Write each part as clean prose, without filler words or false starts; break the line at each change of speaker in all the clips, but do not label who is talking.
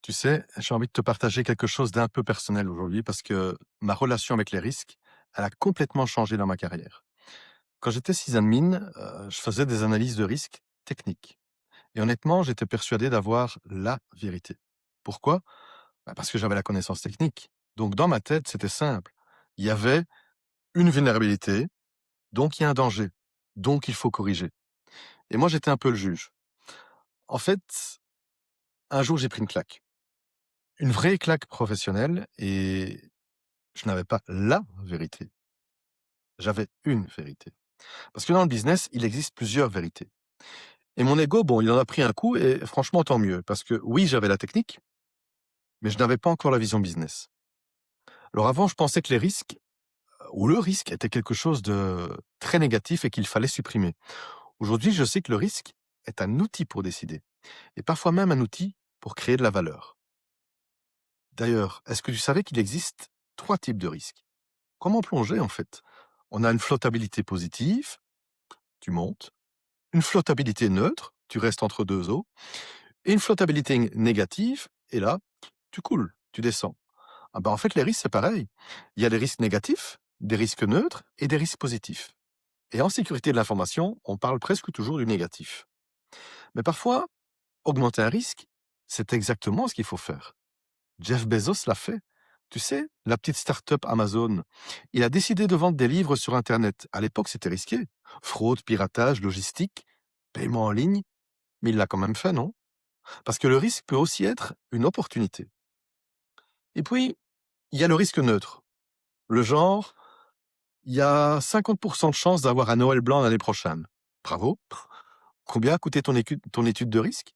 Tu sais, j'ai envie de te partager quelque chose d'un peu personnel aujourd'hui parce que ma relation avec les risques, elle a complètement changé dans ma carrière. Quand j'étais sysadmin, je faisais des analyses de risques techniques. Et honnêtement, j'étais persuadé d'avoir la vérité. Pourquoi? Parce que j'avais la connaissance technique. Donc dans ma tête, c'était simple. Il y avait une vulnérabilité, donc il y a un danger. Donc il faut corriger. Et moi, j'étais un peu le juge. En fait, un jour, j'ai pris une claque. Une vraie claque professionnelle et je n'avais pas la vérité, j'avais une vérité. Parce que dans le business, il existe plusieurs vérités. Et mon ego, bon, il en a pris un coup et franchement, tant mieux. Parce que oui, j'avais la technique, mais je n'avais pas encore la vision business. Alors avant, je pensais que les risques, ou le risque, était quelque chose de très négatif et qu'il fallait supprimer. Aujourd'hui, je sais que le risque est un outil pour décider. Et parfois même un outil pour créer de la valeur. D'ailleurs, est-ce que tu savais qu'il existe trois types de risques? Comment plonger en fait? On a une flottabilité positive, tu montes. Une flottabilité neutre, tu restes entre deux eaux, et une flottabilité négative, et là, tu coules, tu descends. Ah ben en fait, les risques, c'est pareil. Il y a des risques négatifs, des risques neutres et des risques positifs. Et en sécurité de l'information, on parle presque toujours du négatif. Mais parfois, augmenter un risque, c'est exactement ce qu'il faut faire. Jeff Bezos l'a fait. Tu sais, la petite start-up Amazon, il a décidé de vendre des livres sur Internet. À l'époque, c'était risqué. Fraude, piratage, logistique, paiement en ligne. Mais il l'a quand même fait, non? Parce que le risque peut aussi être une opportunité. Et puis, il y a le risque neutre. Le genre, il y a 50% de chances d'avoir un Noël blanc l'année prochaine. Bravo. Combien a coûté ton étude de risque?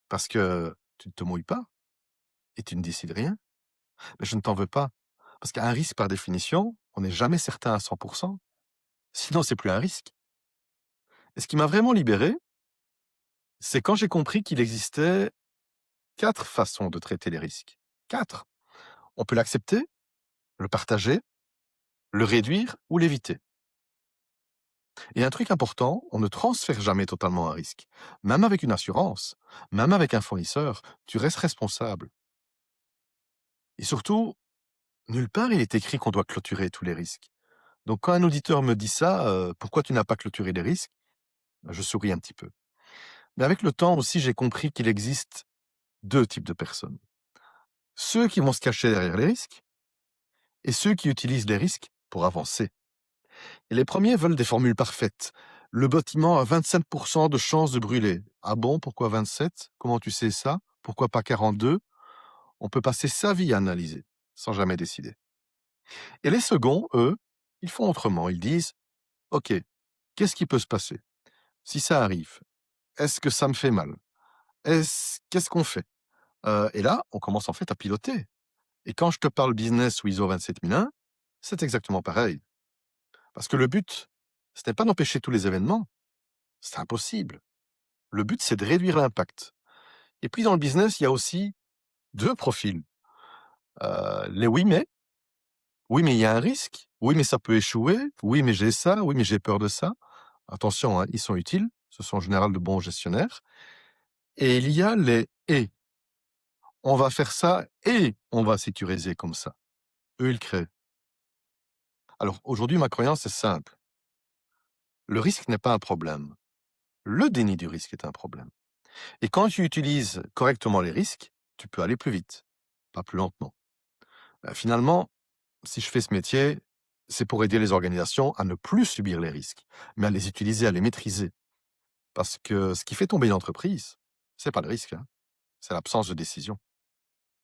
Parce que tu ne te mouilles pas et tu ne décides rien. Mais je ne t'en veux pas. Parce qu'un risque, par définition, on n'est jamais certain à 100%. Sinon, c'est plus un risque. Et ce qui m'a vraiment libéré, c'est quand j'ai compris qu'il existait quatre façons de traiter les risques. Quatre. On peut l'accepter, le partager, le réduire ou l'éviter. Et un truc important, on ne transfère jamais totalement un risque. Même avec une assurance, même avec un fournisseur, tu restes responsable. Et surtout, nulle part il est écrit qu'on doit clôturer tous les risques. Donc quand un auditeur me dit ça, pourquoi tu n'as pas clôturé les risques? Je souris un petit peu. Mais avec le temps aussi, j'ai compris qu'il existe deux types de personnes. Ceux qui vont se cacher derrière les risques et ceux qui utilisent les risques pour avancer. Et les premiers veulent des formules parfaites. Le bâtiment a 27% de chances de brûler. Ah bon, pourquoi 27? Comment tu sais ça? Pourquoi pas 42? On peut passer sa vie à analyser, sans jamais décider. Et les seconds, eux, ils font autrement. Ils disent, OK, qu'est-ce qui peut se passer? Si ça arrive, est-ce que ça me fait mal? Qu'est-ce qu'on fait? Et là, on commence en fait à piloter. Et quand je te parle business ou ISO 27001, c'est exactement pareil. Parce que le but, ce n'est pas d'empêcher tous les événements. C'est impossible. Le but, c'est de réduire l'impact. Et puis dans le business, il y a aussi deux profils. Les oui, mais il y a un risque. Oui, mais ça peut échouer. Oui, mais j'ai ça. Oui, mais j'ai peur de ça. Attention, hein, ils sont utiles. Ce sont en général de bons gestionnaires. Et il y a les et. On va faire ça et on va sécuriser comme ça. Eux, ils créent. Alors aujourd'hui, ma croyance est simple. Le risque n'est pas un problème. Le déni du risque est un problème. Et quand tu utilises correctement les risques, tu peux aller plus vite, pas plus lentement. Finalement, si je fais ce métier, c'est pour aider les organisations à ne plus subir les risques, mais à les utiliser, à les maîtriser. Parce que ce qui fait tomber une entreprise, c'est pas le risque, hein, c'est l'absence de décision.